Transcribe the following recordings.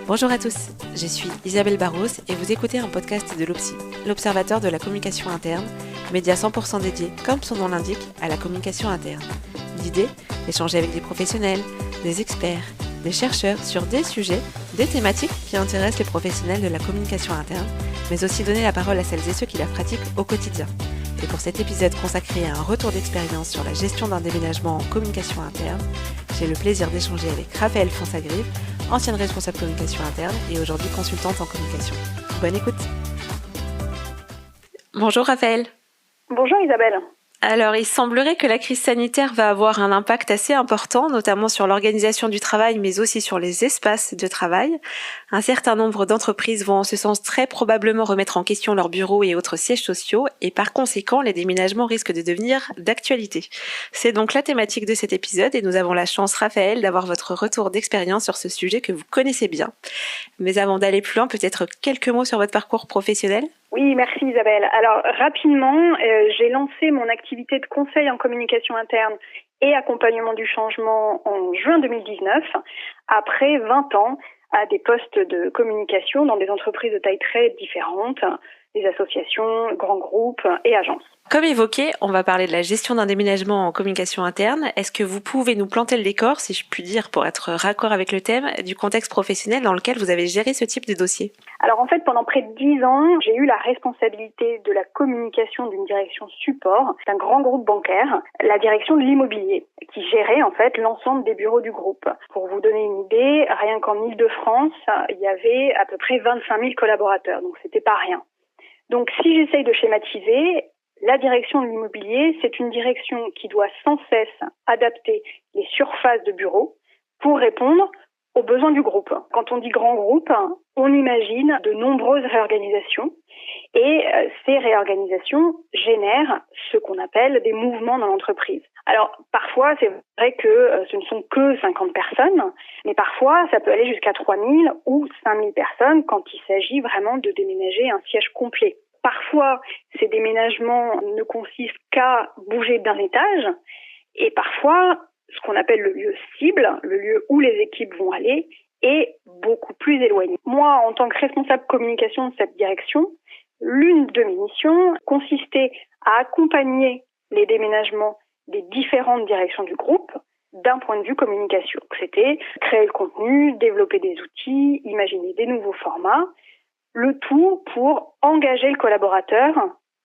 Bonjour à tous, je suis Isabelle Barros et vous écoutez un podcast de l'Obsi, l'Observatoire de la communication interne, média 100% dédié, comme son nom l'indique, à la communication interne. L'idée, d'échanger avec des professionnels, des experts, des chercheurs sur des sujets, des thématiques qui intéressent les professionnels de la communication interne, mais aussi donner la parole à celles et ceux qui la pratiquent au quotidien. Et pour cet épisode consacré à un retour d'expérience sur la gestion d'un déménagement en communication interne, j'ai le plaisir d'échanger avec Raphaëlle Fonsagrive, ancienne responsable communication interne et aujourd'hui consultante en communication. Bonne écoute. Bonjour Raphaëlle. Bonjour Isabelle. Alors, il semblerait que la crise sanitaire va avoir un impact assez important, notamment sur l'organisation du travail, mais aussi sur les espaces de travail. Un certain nombre d'entreprises vont en ce sens très probablement remettre en question leurs bureaux et autres sièges sociaux, et par conséquent, les déménagements risquent de devenir d'actualité. C'est donc la thématique de cet épisode, et nous avons la chance, Raphaëlle, d'avoir votre retour d'expérience sur ce sujet que vous connaissez bien. Mais avant d'aller plus loin, peut-être quelques mots sur votre parcours professionnel ? Oui, merci Isabelle. Alors rapidement, j'ai lancé mon activité de conseil en communication interne et accompagnement du changement en juin 2019, après 20 ans à des postes de communication dans des entreprises de taille très différentes, des associations, grands groupes et agences. Comme évoqué, on va parler de la gestion d'un déménagement en communication interne. Est-ce que vous pouvez nous planter le décor, si je puis dire, pour être raccord avec le thème, du contexte professionnel dans lequel vous avez géré ce type de dossier ? Alors en fait, pendant près de 10 ans, j'ai eu la responsabilité de la communication d'une direction support d'un grand groupe bancaire, la direction de l'immobilier, qui gérait en fait l'ensemble des bureaux du groupe. Pour vous donner une idée, rien qu'en Île-de-France, il y avait à peu près 25 000 collaborateurs, donc c'était pas rien. Donc si j'essaye de schématiser, la direction de l'immobilier, c'est une direction qui doit sans cesse adapter les surfaces de bureaux pour répondre aux besoins du groupe. Quand on dit grand groupe, on imagine de nombreuses réorganisations et ces réorganisations génèrent ce qu'on appelle des mouvements dans l'entreprise. Alors parfois, c'est vrai que ce ne sont que 50 personnes, mais parfois ça peut aller jusqu'à 3000 ou 5000 personnes quand il s'agit vraiment de déménager un siège complet. Parfois, ces déménagements ne consistent qu'à bouger d'un étage et parfois, ce qu'on appelle le lieu cible, le lieu où les équipes vont aller, est beaucoup plus éloigné. Moi, en tant que responsable communication de cette direction, l'une de mes missions consistait à accompagner les déménagements des différentes directions du groupe d'un point de vue communication. C'était créer le contenu, développer des outils, imaginer des nouveaux formats, le tout pour engager le collaborateur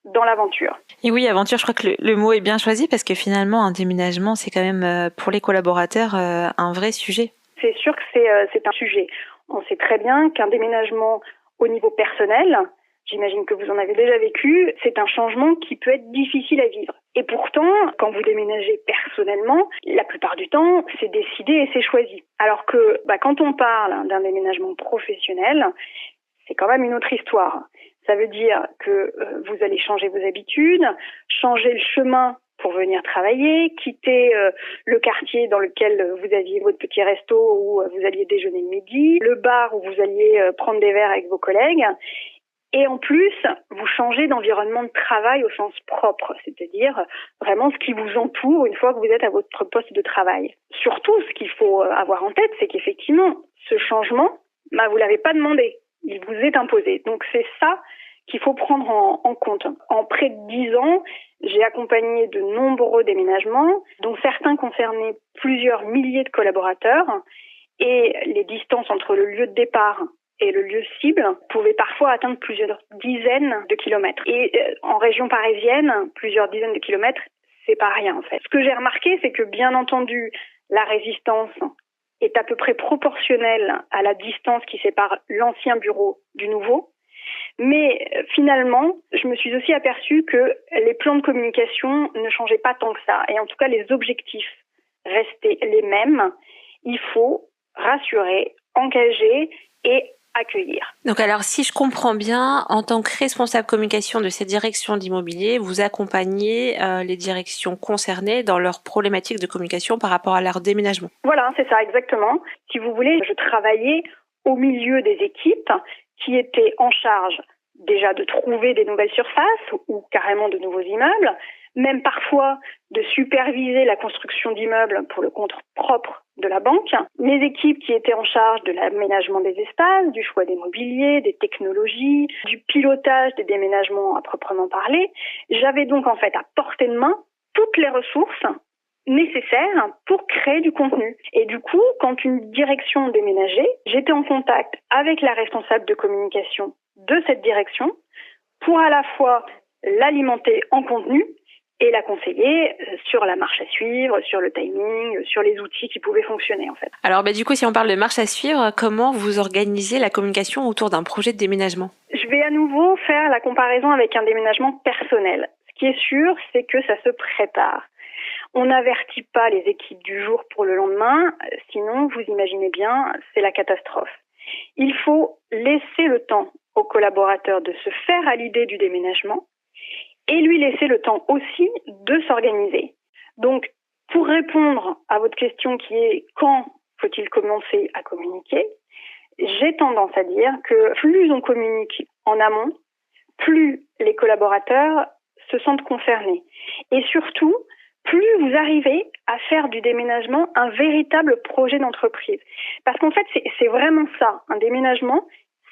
dans l'aventure. Et oui, aventure, je crois que le mot est bien choisi parce que finalement, un déménagement, c'est quand même pour les collaborateurs un vrai sujet. C'est sûr que c'est un sujet. On sait très bien qu'un déménagement au niveau personnel, j'imagine que vous en avez déjà vécu, c'est un changement qui peut être difficile à vivre. Et pourtant, quand vous déménagez personnellement, la plupart du temps, c'est décidé et c'est choisi. Alors que quand on parle d'un déménagement professionnel, c'est quand même une autre histoire. Ça veut dire que vous allez changer vos habitudes, changer le chemin pour venir travailler, quitter le quartier dans lequel vous aviez votre petit resto où vous alliez déjeuner le midi, le bar où vous alliez prendre des verres avec vos collègues. Et en plus, vous changez d'environnement de travail au sens propre, c'est-à-dire vraiment ce qui vous entoure une fois que vous êtes à votre poste de travail. Surtout, ce qu'il faut avoir en tête, c'est qu'effectivement, ce changement, vous l'avez pas demandé. Il vous est imposé. Donc c'est ça qu'il faut prendre en compte. En près de 10 ans, j'ai accompagné de nombreux déménagements, dont certains concernaient plusieurs milliers de collaborateurs, et les distances entre le lieu de départ et le lieu cible pouvaient parfois atteindre plusieurs dizaines de kilomètres. Et en région parisienne, plusieurs dizaines de kilomètres, c'est pas rien en fait. Ce que j'ai remarqué, c'est que bien entendu, la résistance est à peu près proportionnelle à la distance qui sépare l'ancien bureau du nouveau. Mais finalement, je me suis aussi aperçue que les plans de communication ne changeaient pas tant que ça. Et en tout cas, les objectifs restaient les mêmes. Il faut rassurer, engager et accueillir. Donc alors, si je comprends bien, en tant que responsable communication de ces directions d'immobilier, vous accompagnez les directions concernées dans leurs problématiques de communication par rapport à leur déménagement. Voilà, c'est ça, exactement. Si vous voulez, je travaillais au milieu des équipes qui étaient en charge déjà de trouver des nouvelles surfaces ou carrément de nouveaux immeubles, même parfois de superviser la construction d'immeubles pour le compte propre de la banque. Les équipes qui étaient en charge de l'aménagement des espaces, du choix des mobiliers, des technologies, du pilotage des déménagements à proprement parler. J'avais donc en fait à portée de main toutes les ressources nécessaires pour créer du contenu. Et du coup, quand une direction déménageait, j'étais en contact avec la responsable de communication de cette direction pour à la fois l'alimenter en contenu et la conseiller sur la marche à suivre, sur le timing, sur les outils qui pouvaient fonctionner en fait. Alors du coup, si on parle de marche à suivre, comment vous organisez la communication autour d'un projet de déménagement ? Je vais à nouveau faire la comparaison avec un déménagement personnel. Ce qui est sûr, c'est que ça se prépare. On n'avertit pas les équipes du jour pour le lendemain, sinon, vous imaginez bien, c'est la catastrophe. Il faut laisser le temps aux collaborateurs de se faire à l'idée du déménagement et lui laisser le temps aussi de s'organiser. Donc, pour répondre à votre question qui est quand faut-il commencer à communiquer, j'ai tendance à dire que plus on communique en amont, plus les collaborateurs se sentent concernés. Et surtout, plus vous arrivez à faire du déménagement un véritable projet d'entreprise. Parce qu'en fait, c'est vraiment ça. Un déménagement,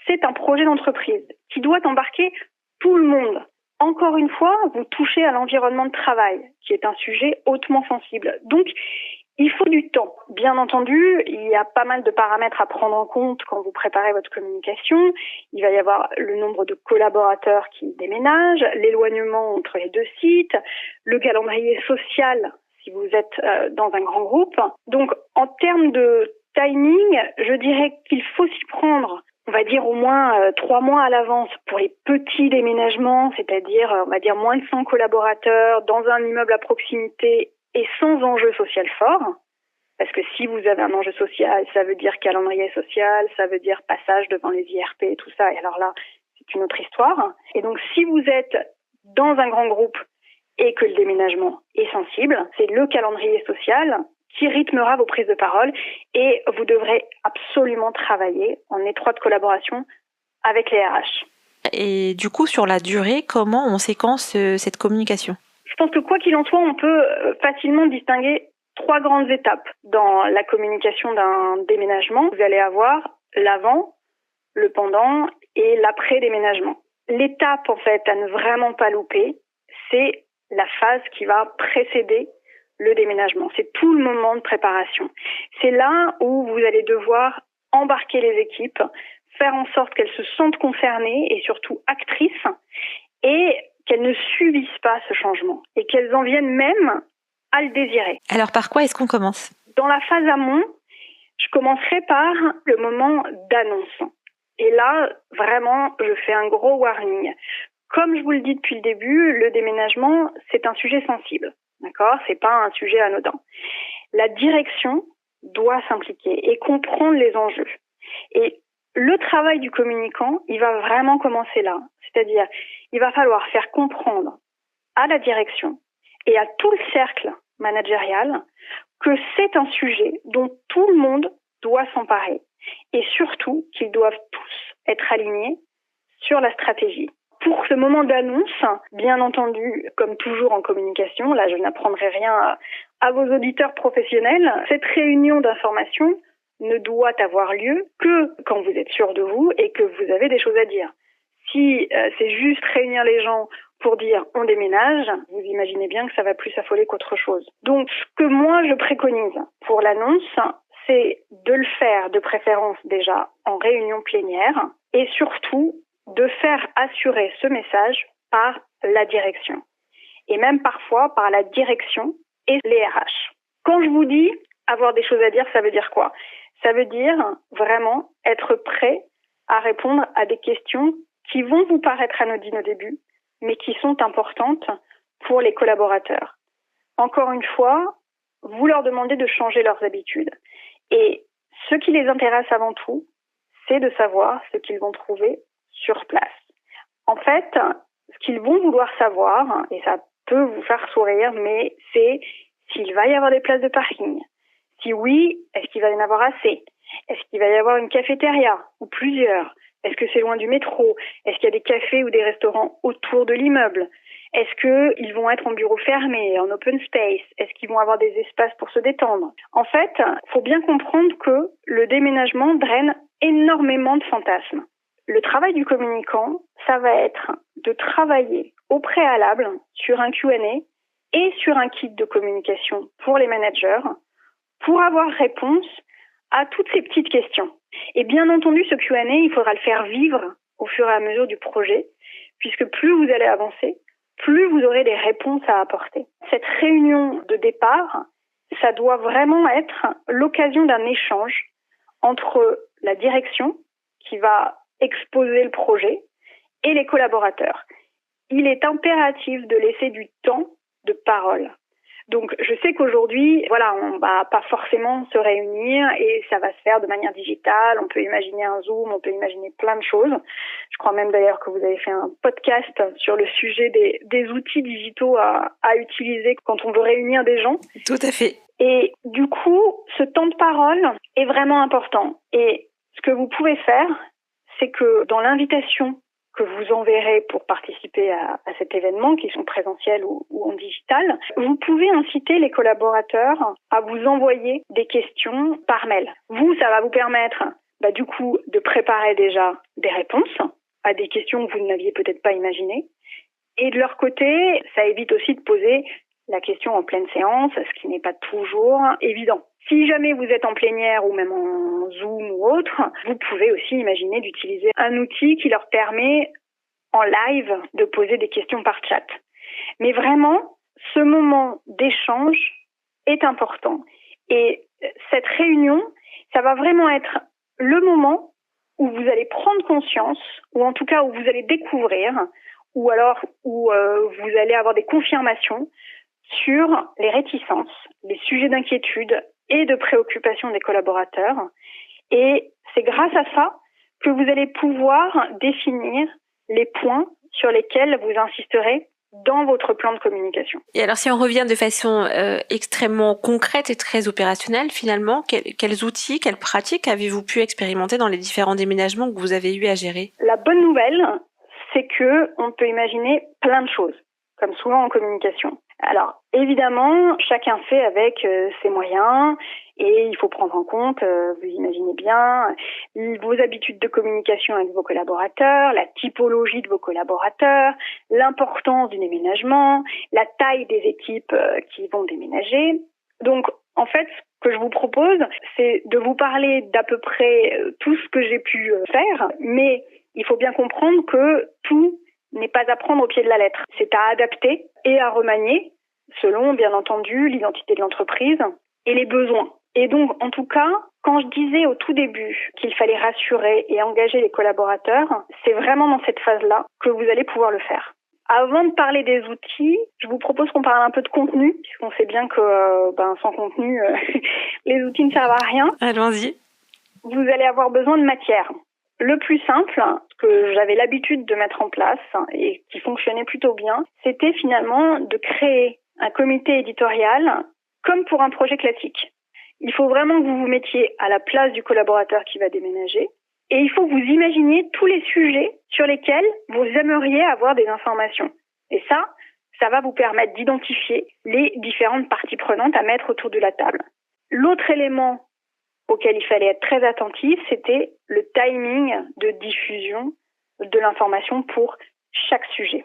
c'est un projet d'entreprise qui doit embarquer tout le monde. Encore une fois, vous touchez à l'environnement de travail, qui est un sujet hautement sensible. Donc, il faut du temps. Bien entendu, il y a pas mal de paramètres à prendre en compte quand vous préparez votre communication. Il va y avoir le nombre de collaborateurs qui déménagent, l'éloignement entre les deux sites, le calendrier social si vous êtes dans un grand groupe. Donc, en termes de timing, je dirais qu'il faut s'y prendre, on va dire au moins 3 mois à l'avance pour les petits déménagements, c'est-à-dire, on va dire moins de 100 collaborateurs dans un immeuble à proximité et sans enjeu social fort, parce que si vous avez un enjeu social, ça veut dire calendrier social, ça veut dire passage devant les IRP et tout ça, et alors là, c'est une autre histoire. Et donc, si vous êtes dans un grand groupe et que le déménagement est sensible, c'est le calendrier social qui rythmera vos prises de parole et vous devrez absolument travailler en étroite collaboration avec les RH. Et du coup, sur la durée, comment on séquence cette communication ? Je pense que quoi qu'il en soit, on peut facilement distinguer 3 grandes étapes dans la communication d'un déménagement. Vous allez avoir l'avant, le pendant et l'après-déménagement. L'étape, en fait, à ne vraiment pas louper, c'est la phase qui va précéder le déménagement. C'est tout le moment de préparation. C'est là où vous allez devoir embarquer les équipes, faire en sorte qu'elles se sentent concernées et surtout actrices et qu'elles ne subissent pas ce changement et qu'elles en viennent même à le désirer. Alors par quoi est-ce qu'on commence ? Dans la phase amont, je commencerai par le moment d'annonce. Et là, vraiment, je fais un gros warning. Comme je vous le dis depuis le début, le déménagement, c'est un sujet sensible. D'accord ? C'est pas un sujet anodin. La direction doit s'impliquer et comprendre les enjeux. Et le travail du communicant, il va vraiment commencer là. C'est-à-dire, il va falloir faire comprendre à la direction et à tout le cercle managérial que c'est un sujet dont tout le monde doit s'emparer et surtout qu'ils doivent tous être alignés sur la stratégie. Pour ce moment d'annonce, bien entendu, comme toujours en communication, là je n'apprendrai rien à vos auditeurs professionnels, cette réunion d'information ne doit avoir lieu que quand vous êtes sûr de vous et que vous avez des choses à dire. Si c'est juste réunir les gens pour dire on déménage, vous imaginez bien que ça va plus affoler qu'autre chose. Donc ce que moi je préconise pour l'annonce, c'est de le faire de préférence déjà en réunion plénière et surtout de faire assurer ce message par la direction et même parfois par la direction et les RH. Quand je vous dis avoir des choses à dire, ça veut dire quoi ? Ça veut dire vraiment être prêt à répondre à des questions qui vont vous paraître anodines au début, mais qui sont importantes pour les collaborateurs. Encore une fois, vous leur demandez de changer leurs habitudes. Et ce qui les intéresse avant tout, c'est de savoir ce qu'ils vont trouver sur place. En fait, ce qu'ils vont vouloir savoir, et ça peut vous faire sourire, mais c'est s'il va y avoir des places de parking. Si oui, est-ce qu'il va y en avoir assez ? Est-ce qu'il va y avoir une cafétéria ou plusieurs ? Est-ce que c'est loin du métro ? Est-ce qu'il y a des cafés ou des restaurants autour de l'immeuble ? Est-ce qu'ils vont être en bureau fermé, en open space? Est-ce qu'ils vont avoir des espaces pour se détendre? En fait, il faut bien comprendre que le déménagement draine énormément de fantasmes. Le travail du communicant, ça va être de travailler au préalable sur un Q&A et sur un kit de communication pour les managers pour avoir réponse à toutes ces petites questions. Et bien entendu, ce Q&A, il faudra le faire vivre au fur et à mesure du projet, puisque plus vous allez avancer, plus vous aurez des réponses à apporter. Cette réunion de départ, ça doit vraiment être l'occasion d'un échange entre la direction qui va exposer le projet et les collaborateurs. Il est impératif de laisser du temps de parole. Donc, je sais qu'aujourd'hui, on va pas forcément se réunir et ça va se faire de manière digitale. On peut imaginer un Zoom, on peut imaginer plein de choses. Je crois même d'ailleurs que vous avez fait un podcast sur le sujet des outils digitaux à utiliser quand on veut réunir des gens. Tout à fait. Et du coup, ce temps de parole est vraiment important. Et ce que vous pouvez faire, c'est que dans l'invitation que vous enverrez pour participer à cet événement, qu'ils sont présentiels ou en digital, vous pouvez inciter les collaborateurs à vous envoyer des questions par mail. Vous, ça va vous permettre du coup de préparer déjà des réponses à des questions que vous n'aviez peut-être pas imaginées. Et de leur côté, ça évite aussi de poser la question en pleine séance, ce qui n'est pas toujours évident. Si jamais vous êtes en plénière ou même en Zoom ou autre, vous pouvez aussi imaginer d'utiliser un outil qui leur permet en live de poser des questions par chat. Mais vraiment, ce moment d'échange est important. Et cette réunion, ça va vraiment être le moment où vous allez prendre conscience, ou en tout cas où vous allez découvrir, ou alors où vous allez avoir des confirmations sur les réticences, les sujets d'inquiétude et de préoccupation des collaborateurs. Et c'est grâce à ça que vous allez pouvoir définir les points sur lesquels vous insisterez dans votre plan de communication. Et alors, si on revient de façon extrêmement concrète et très opérationnelle, finalement, quels outils, quelles pratiques avez-vous pu expérimenter dans les différents déménagements que vous avez eu à gérer? La bonne nouvelle, c'est que on peut imaginer plein de choses, comme souvent en communication. Alors, évidemment, chacun fait avec ses moyens et il faut prendre en compte, vous imaginez bien, vos habitudes de communication avec vos collaborateurs, la typologie de vos collaborateurs, l'importance du déménagement, la taille des équipes qui vont déménager. Donc, en fait, ce que je vous propose, c'est de vous parler d'à peu près tout ce que j'ai pu faire, mais il faut bien comprendre que tout n'est pas à prendre au pied de la lettre. C'est à adapter et à remanier selon, bien entendu, l'identité de l'entreprise et les besoins. Et donc, en tout cas, quand je disais au tout début qu'il fallait rassurer et engager les collaborateurs, c'est vraiment dans cette phase-là que vous allez pouvoir le faire. Avant de parler des outils, je vous propose qu'on parle un peu de contenu, puisqu'on sait bien que sans contenu, les outils ne servent à rien. Allons-y. Vous allez avoir besoin de matière. Le plus simple, que j'avais l'habitude de mettre en place et qui fonctionnait plutôt bien, c'était finalement de créer un comité éditorial comme pour un projet classique. Il faut vraiment que vous vous mettiez à la place du collaborateur qui va déménager et il faut que vous imaginiez tous les sujets sur lesquels vous aimeriez avoir des informations. Et ça va vous permettre d'identifier les différentes parties prenantes à mettre autour de la table. L'autre élément auquel il fallait être très attentif, c'était le timing de diffusion de l'information pour chaque sujet.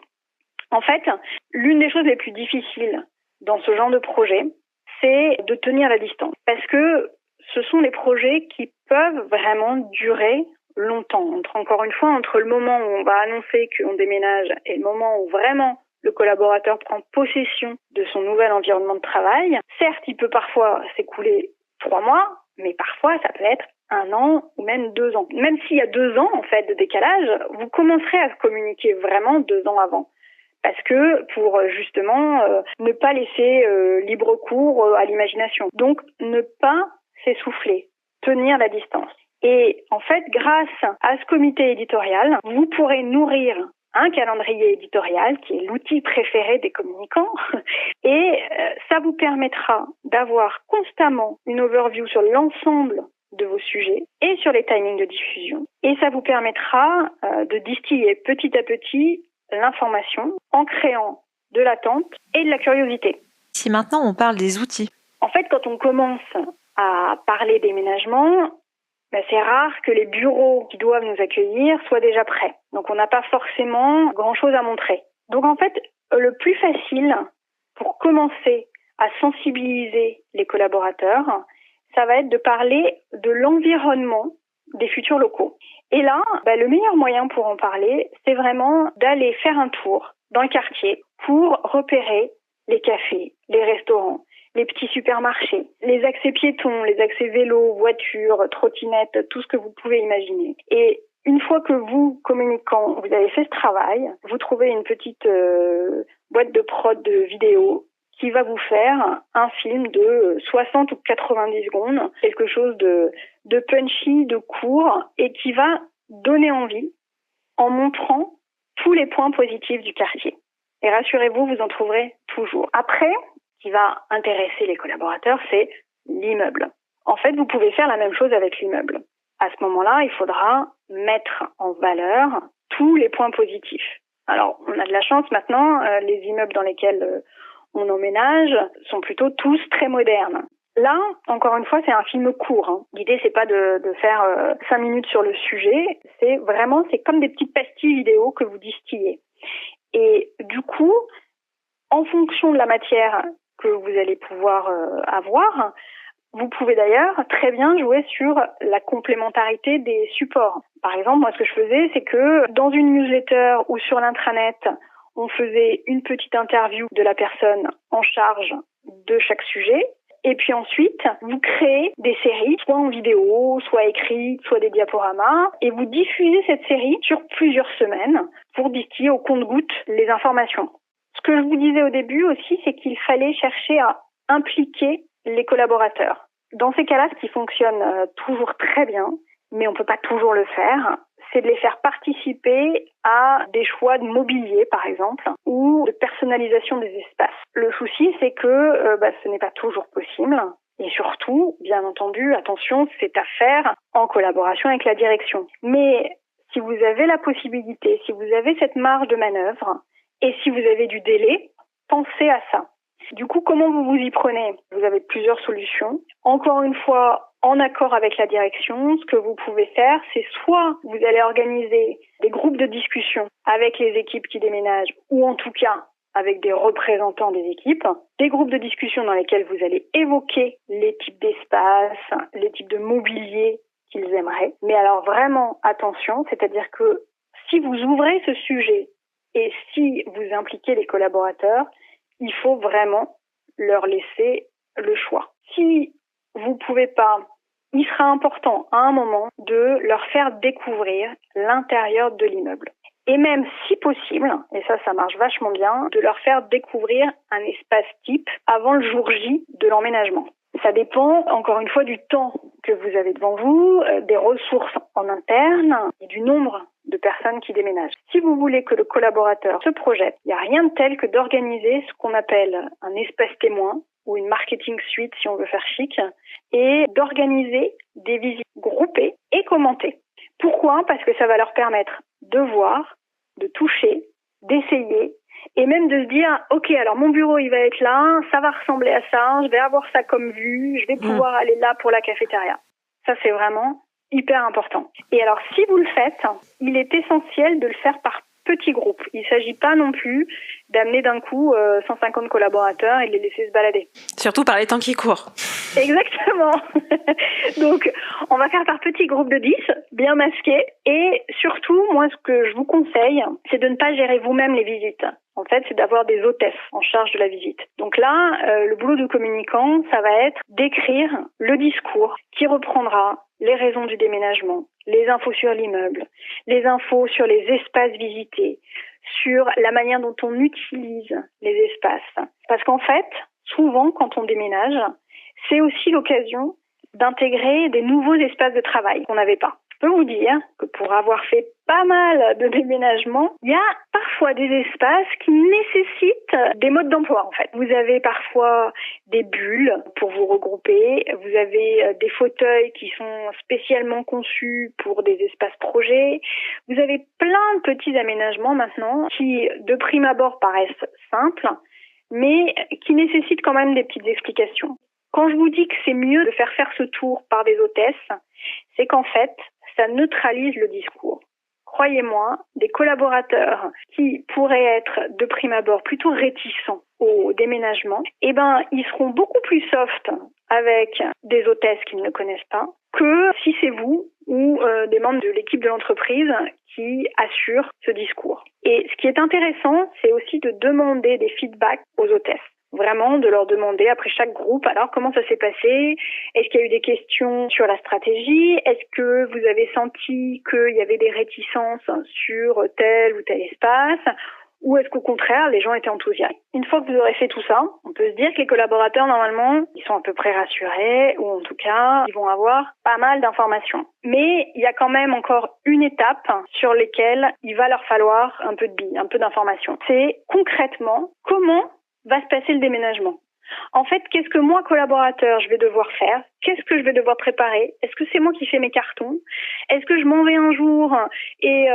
En fait, l'une des choses les plus difficiles dans ce genre de projet, c'est de tenir la distance. Parce que ce sont des projets qui peuvent vraiment durer longtemps. Encore une fois, entre le moment où on va annoncer qu'on déménage et le moment où vraiment le collaborateur prend possession de son nouvel environnement de travail, certes, il peut parfois s'écouler 3 mois, mais parfois, ça peut être 1 an ou même 2 ans. Même s'il y a 2 ans, en fait, de décalage, vous commencerez à se communiquer vraiment 2 ans avant. Parce que pour justement ne pas laisser libre cours à l'imagination. Donc, ne pas s'essouffler, tenir la distance. Et en fait, grâce à ce comité éditorial, vous pourrez nourrir un calendrier éditorial qui est l'outil préféré des communicants et ça vous permettra d'avoir constamment une overview sur l'ensemble de vos sujets et sur les timings de diffusion et ça vous permettra de distiller petit à petit l'information en créant de l'attente et de la curiosité. Si maintenant on parle des outils. En fait, quand on commence à parler déménagement, c'est rare que les bureaux qui doivent nous accueillir soient déjà prêts. Donc on n'a pas forcément grand-chose à montrer. Donc en fait, le plus facile pour commencer à sensibiliser les collaborateurs, ça va être de parler de l'environnement des futurs locaux. Et là, le meilleur moyen pour en parler, c'est vraiment d'aller faire un tour dans le quartier pour repérer les cafés, les restaurants, les petits supermarchés, les accès piétons, les accès vélos, voitures, trottinettes, tout ce que vous pouvez imaginer. Et une fois que vous, communicants, vous avez fait ce travail, vous trouvez une petite boîte de prod de vidéo qui va vous faire un film de 60 ou 90 secondes, quelque chose de punchy, de court, et qui va donner envie en montrant tous les points positifs du quartier. Et rassurez-vous, vous en trouverez toujours. Après, ce qui va intéresser les collaborateurs, c'est l'immeuble. En fait, vous pouvez faire la même chose avec l'immeuble. À ce moment-là, il faudra mettre en valeur tous les points positifs. Alors, on a de la chance maintenant, les immeubles dans lesquels on emménage sont plutôt tous très modernes. Là, encore une fois, c'est un film court. L'idée, c'est pas de faire 5 minutes sur le sujet. C'est comme des petites pastilles vidéo que vous distillez. Et du coup, en fonction de la matière que vous allez pouvoir avoir, vous pouvez d'ailleurs très bien jouer sur la complémentarité des supports. Par exemple, moi, ce que je faisais, c'est que dans une newsletter ou sur l'intranet, on faisait une petite interview de la personne en charge de chaque sujet. Et puis ensuite, vous créez des séries, soit en vidéo, soit écrites, soit des diaporamas, et vous diffusez cette série sur plusieurs semaines pour distiller au compte-gouttes les informations. Ce que je vous disais au début aussi, c'est qu'il fallait chercher à impliquer les collaborateurs. Dans ces cas-là, ce qui fonctionne toujours très bien, mais on peut pas toujours le faire, c'est de les faire participer à des choix de mobilier, par exemple, ou de personnalisation des espaces. Le souci, c'est que ce n'est pas toujours possible. Et surtout, bien entendu, attention, c'est à faire en collaboration avec la direction. Mais si vous avez la possibilité, si vous avez cette marge de manœuvre, et si vous avez du délai, pensez à ça. Du coup, comment vous vous y prenez ? Vous avez plusieurs solutions. Encore une fois, en accord avec la direction, ce que vous pouvez faire, c'est soit vous allez organiser des groupes de discussion avec les équipes qui déménagent, ou en tout cas avec des représentants des équipes, des groupes de discussion dans lesquels vous allez évoquer les types d'espaces, les types de mobilier qu'ils aimeraient. Mais alors vraiment, attention, c'est-à-dire que si vous ouvrez ce sujet et si vous impliquez les collaborateurs, il faut vraiment leur laisser le choix. Si vous pouvez pas, il sera important à un moment de leur faire découvrir l'intérieur de l'immeuble. Et même si possible, et ça marche vachement bien, de leur faire découvrir un espace type avant le jour J de l'emménagement. Ça dépend, encore une fois, du temps que vous avez devant vous, des ressources en interne et du nombre de personnes qui déménagent. Si vous voulez que le collaborateur se projette, il n'y a rien de tel que d'organiser ce qu'on appelle un espace témoin ou une marketing suite si on veut faire chic, et d'organiser des visites groupées et commentées. Pourquoi ? Parce que ça va leur permettre de voir, de toucher, d'essayer, et même de se dire, ok, alors mon bureau il va être là, ça va ressembler à ça, je vais avoir ça comme vue, je vais pouvoir aller là pour la cafétéria. Ça c'est vraiment hyper important. Et alors si vous le faites, il est essentiel de le faire par petits groupes. Il ne s'agit pas non plus d'amener d'un coup 150 collaborateurs et de les laisser se balader. Surtout par les temps qui courent. Exactement. Donc, on va faire par petits groupes de 10, bien masqués. Et surtout, moi, ce que je vous conseille, c'est de ne pas gérer vous-même les visites. En fait, c'est d'avoir des hôtesses en charge de la visite. Donc là, le boulot du communicant, ça va être d'écrire le discours qui reprendra les raisons du déménagement, les infos sur l'immeuble, les infos sur les espaces visités, sur la manière dont on utilise les espaces. Parce qu'en fait, souvent, quand on déménage, c'est aussi l'occasion d'intégrer des nouveaux espaces de travail qu'on n'avait pas. peux vous dire que pour avoir fait pas mal de déménagements, il y a parfois des espaces qui nécessitent des modes d'emploi en fait. Vous avez parfois des bulles pour vous regrouper, vous avez des fauteuils qui sont spécialement conçus pour des espaces projets, vous avez plein de petits aménagements maintenant qui de prime abord paraissent simples, mais qui nécessitent quand même des petites explications. Quand je vous dis que c'est mieux de faire ce tour par des hôtesses, c'est qu'en fait, ça neutralise le discours. Croyez-moi, des collaborateurs qui pourraient être de prime abord plutôt réticents au déménagement, ils seront beaucoup plus soft avec des hôtesses qu'ils ne connaissent pas que si c'est vous ou des membres de l'équipe de l'entreprise qui assurent ce discours. Et ce qui est intéressant, c'est aussi de demander des feedbacks aux hôtesses. Vraiment de leur demander après chaque groupe, alors comment ça s'est passé? Est-ce qu'il y a eu des questions sur la stratégie? Est-ce que vous avez senti qu'il y avait des réticences sur tel ou tel espace? Ou est-ce qu'au contraire, les gens étaient enthousiastes? Une fois que vous aurez fait tout ça, on peut se dire que les collaborateurs, normalement, ils sont à peu près rassurés, ou en tout cas, ils vont avoir pas mal d'informations. Mais il y a quand même encore une étape sur laquelle il va leur falloir un peu de billes, un peu d'informations. C'est concrètement comment va se passer le déménagement. En fait, qu'est-ce que moi, collaborateur, je vais devoir faire? Qu'est-ce que je vais devoir préparer? Est-ce que c'est moi qui fais mes cartons? Est-ce que je m'en vais un jour et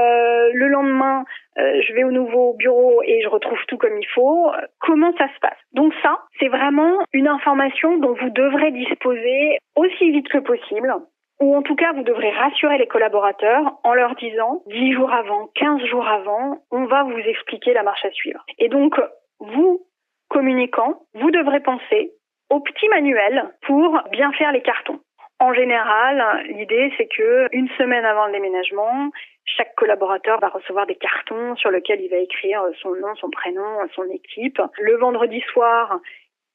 le lendemain, je vais au nouveau bureau et je retrouve tout comme il faut? Comment ça se passe? Donc ça, c'est vraiment une information dont vous devrez disposer aussi vite que possible. Ou en tout cas, vous devrez rassurer les collaborateurs en leur disant 10 jours avant, 15 jours avant, on va vous expliquer la marche à suivre. Et donc, vous, communicants, vous devrez penser au petit manuel pour bien faire les cartons. En général, l'idée c'est que une semaine avant le déménagement, chaque collaborateur va recevoir des cartons sur lesquels il va écrire son nom, son prénom, son équipe. Le vendredi soir,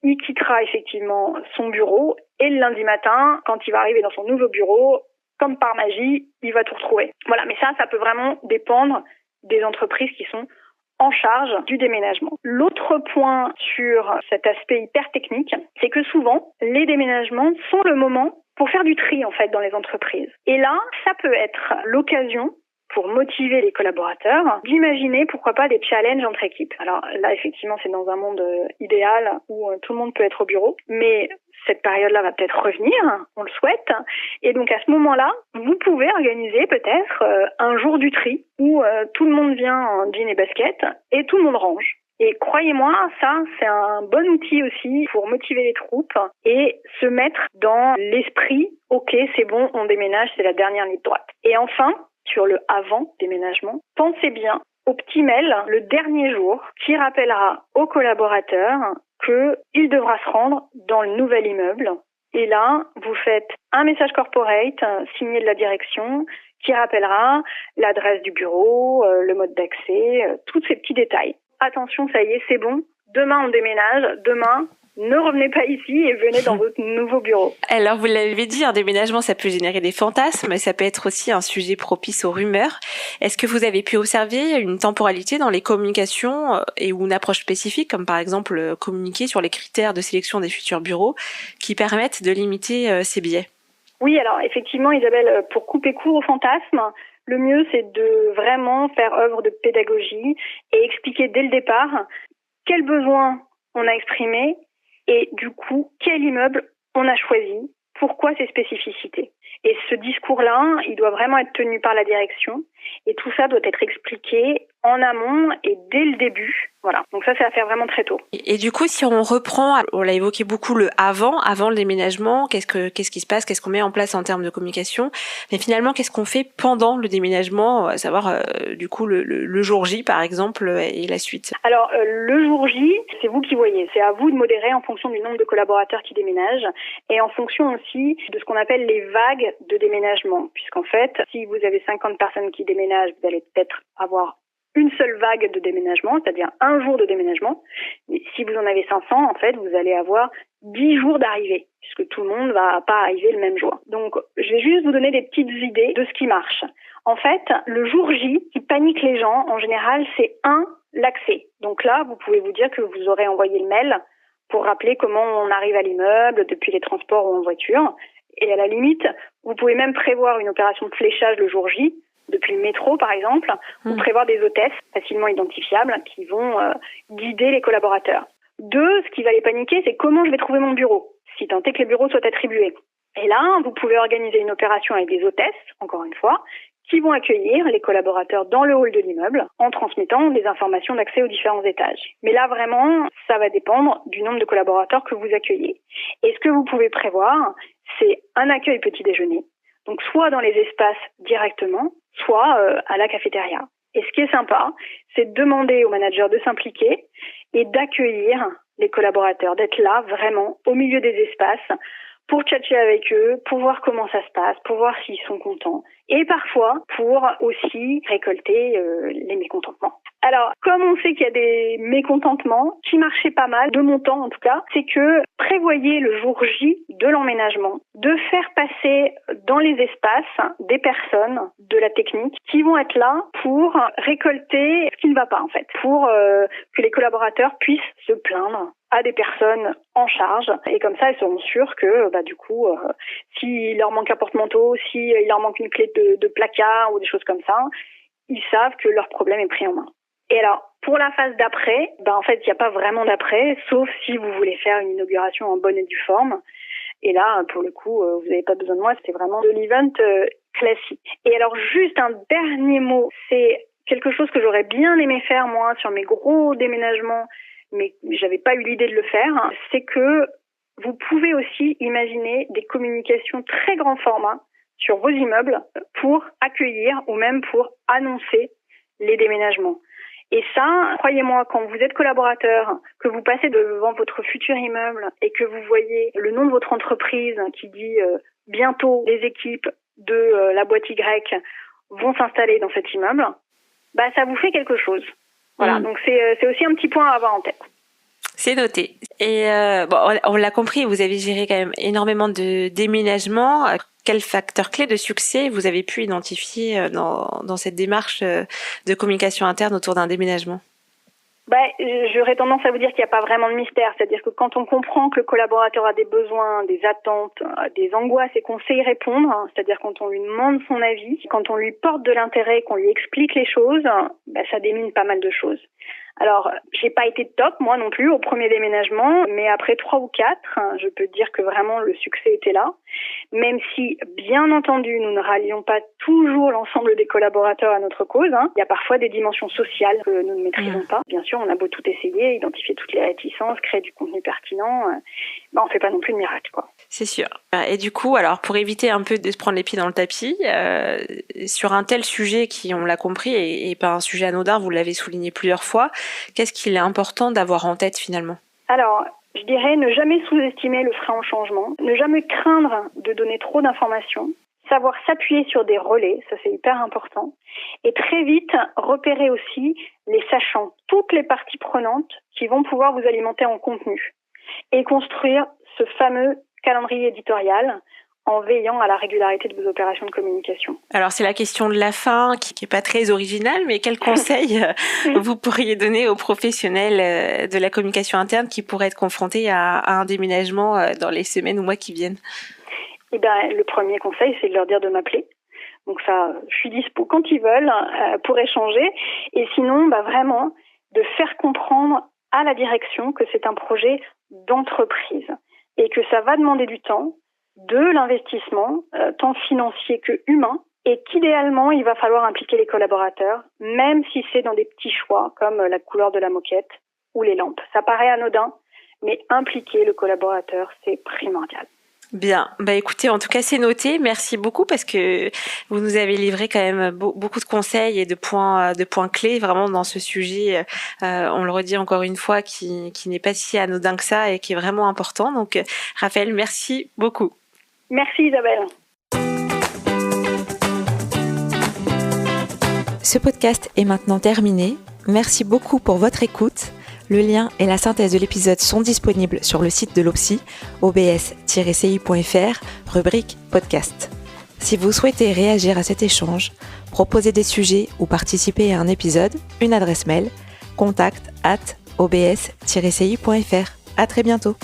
il quittera effectivement son bureau et le lundi matin, quand il va arriver dans son nouveau bureau, comme par magie, il va tout retrouver. Voilà, mais ça peut vraiment dépendre des entreprises qui sont en charge du déménagement. L'autre point sur cet aspect hyper technique, c'est que souvent, les déménagements sont le moment pour faire du tri en fait dans les entreprises. Et là, ça peut être l'occasion pour motiver les collaborateurs d'imaginer pourquoi pas des challenges entre équipes. Alors là, effectivement, c'est dans un monde idéal où tout le monde peut être au bureau, mais cette période-là va peut-être revenir, on le souhaite. Et donc à ce moment-là, vous pouvez organiser peut-être un jour du tri où tout le monde vient en jean et basket et tout le monde range. Et croyez-moi, ça, c'est un bon outil aussi pour motiver les troupes et se mettre dans l'esprit « Ok, c'est bon, on déménage, c'est la dernière ligne droite ». Et enfin, sur le avant-déménagement, pensez bien au petit mail le dernier jour qui rappellera aux collaborateurs qu'il devra se rendre dans le nouvel immeuble. Et là, vous faites un message corporate signé de la direction qui rappellera l'adresse du bureau, le mode d'accès, tous ces petits détails. Attention, ça y est, c'est bon. Demain, on déménage. Demain, ne revenez pas ici et venez dans votre nouveau bureau. Alors, vous l'avez dit, un déménagement, ça peut générer des fantasmes, mais ça peut être aussi un sujet propice aux rumeurs. Est-ce que vous avez pu observer une temporalité dans les communications ou une approche spécifique, comme par exemple communiquer sur les critères de sélection des futurs bureaux qui permettent de limiter ces biais? Oui, alors effectivement, Isabelle, pour couper court aux fantasmes, le mieux, c'est de vraiment faire œuvre de pédagogie et expliquer dès le départ quels besoins on a exprimés et du coup, quel immeuble on a choisi, pourquoi ces spécificités. Et ce discours-là, il doit vraiment être tenu par la direction et tout ça doit être expliqué en amont et dès le début. Voilà, donc ça, c'est à faire vraiment très tôt. Et du coup, si on reprend, on l'a évoqué beaucoup le avant le déménagement, qu'est-ce qui se passe, qu'est-ce qu'on met en place en termes de communication, mais finalement, qu'est-ce qu'on fait pendant le déménagement, à savoir du coup le jour J par exemple et la suite. Alors le jour J, c'est vous qui voyez, c'est à vous de modérer en fonction du nombre de collaborateurs qui déménagent et en fonction aussi de ce qu'on appelle les vagues de déménagement, puisqu'en fait, si vous avez 50 personnes qui déménagent, vous allez peut-être avoir une seule vague de déménagement, c'est-à-dire un jour de déménagement. Mais si vous en avez 500, en fait, vous allez avoir 10 jours d'arrivée, puisque tout le monde va pas arriver le même jour. Donc, je vais juste vous donner des petites idées de ce qui marche. En fait, le jour J, qui panique les gens, en général, c'est l'accès. Donc là, vous pouvez vous dire que vous aurez envoyé le mail pour rappeler comment on arrive à l'immeuble, depuis les transports ou en voiture. Et à la limite, vous pouvez même prévoir une opération de fléchage le jour J, depuis le métro par exemple, ou prévoir des hôtesses facilement identifiables qui vont guider les collaborateurs. 2, ce qui va les paniquer, c'est comment je vais trouver mon bureau, si tant est que les bureaux soient attribués. Et là, vous pouvez organiser une opération avec des hôtesses, encore une fois, qui vont accueillir les collaborateurs dans le hall de l'immeuble en transmettant des informations d'accès aux différents étages. Mais là, vraiment, ça va dépendre du nombre de collaborateurs que vous accueillez. Et ce que vous pouvez prévoir, c'est un accueil petit déjeuner, donc soit dans les espaces directement, soit à la cafétéria. Et ce qui est sympa, c'est de demander aux managers de s'impliquer et d'accueillir les collaborateurs, d'être là vraiment au milieu des espaces pour tchatcher avec eux, pour voir comment ça se passe, pour voir s'ils sont contents et parfois pour aussi récolter les mécontentements. Alors, comme on sait qu'il y a des mécontentements qui marchaient pas mal, de mon temps en tout cas, c'est que prévoyez le jour J de l'emménagement, de faire passer dans les espaces des personnes de la technique qui vont être là pour récolter ce qui ne va pas en fait, pour que les collaborateurs puissent se plaindre à des personnes en charge et comme ça ils seront sûrs que s'il leur manque un porte-manteau, s'il leur manque une clé de placard ou des choses comme ça, ils savent que leur problème est pris en main. Et alors, pour la phase d'après, en fait, il n'y a pas vraiment d'après, sauf si vous voulez faire une inauguration en bonne et due forme. Et là, pour le coup, vous n'avez pas besoin de moi, c'était vraiment de l'event classique. Et alors, juste un dernier mot, c'est quelque chose que j'aurais bien aimé faire, moi, sur mes gros déménagements, mais j'avais pas eu l'idée de le faire, c'est que vous pouvez aussi imaginer des communications très grand format sur vos immeubles pour accueillir ou même pour annoncer les déménagements. Et ça, croyez-moi, quand vous êtes collaborateur, que vous passez devant votre futur immeuble et que vous voyez le nom de votre entreprise qui dit bientôt les équipes de la boîte Y vont s'installer dans cet immeuble, ça vous fait quelque chose. Voilà, donc c'est aussi un petit point à avoir en tête. C'est noté. Et on l'a compris, vous avez géré quand même énormément de déménagements. Quel facteur clé de succès vous avez pu identifier dans cette démarche de communication interne autour d'un déménagement ? J'aurais tendance à vous dire qu'il n'y a pas vraiment de mystère. C'est-à-dire que quand on comprend que le collaborateur a des besoins, des attentes, des angoisses et qu'on sait y répondre, c'est-à-dire quand on lui demande son avis, quand on lui porte de l'intérêt, qu'on lui explique les choses, ça démine pas mal de choses. Alors, j'ai pas été top, moi non plus, au premier déménagement, mais après 3 ou 4, je peux dire que vraiment le succès était là. Même si, bien entendu, nous ne rallions pas toujours l'ensemble des collaborateurs à notre cause. Il y a parfois des dimensions sociales que nous ne maîtrisons pas. Bien sûr, on a beau tout essayer, identifier toutes les réticences, créer du contenu pertinent, on fait pas non plus de miracle, quoi. C'est sûr. Et du coup, alors pour éviter un peu de se prendre les pieds dans le tapis, sur un tel sujet qui, on l'a compris, et pas un sujet anodin, vous l'avez souligné plusieurs fois, qu'est-ce qu'il est important d'avoir en tête finalement ? Alors, je dirais ne jamais sous-estimer le frein au changement, ne jamais craindre de donner trop d'informations, savoir s'appuyer sur des relais, ça c'est hyper important, et très vite repérer aussi les sachants, toutes les parties prenantes qui vont pouvoir vous alimenter en contenu, et construire ce fameux calendrier éditorial en veillant à la régularité de vos opérations de communication. Alors c'est la question de la fin qui est pas très originale, mais quel conseil vous pourriez donner aux professionnels de la communication interne qui pourraient être confrontés à un déménagement dans les semaines ou mois qui viennent ? Le premier conseil, c'est de leur dire de m'appeler. Donc ça, je suis dispo quand ils veulent pour échanger. Et sinon, vraiment, de faire comprendre à la direction que c'est un projet d'entreprise et que ça va demander du temps, de l'investissement, tant financier que humain, et qu'idéalement, il va falloir impliquer les collaborateurs, même si c'est dans des petits choix, comme la couleur de la moquette ou les lampes. Ça paraît anodin, mais impliquer le collaborateur, c'est primordial. Bien, écoutez, en tout cas c'est noté, merci beaucoup parce que vous nous avez livré quand même beaucoup de conseils et de points clés vraiment dans ce sujet, on le redit encore une fois, qui n'est pas si anodin que ça et qui est vraiment important. Donc Raphaël, merci beaucoup. Merci Isabelle. Ce podcast est maintenant terminé. Merci beaucoup pour votre écoute. Le lien et la synthèse de l'épisode sont disponibles sur le site de l'OPSI, obs-ci.fr, rubrique podcast. Si vous souhaitez réagir à cet échange, proposer des sujets ou participer à un épisode, une adresse mail, contact@obs-ci.fr. À très bientôt.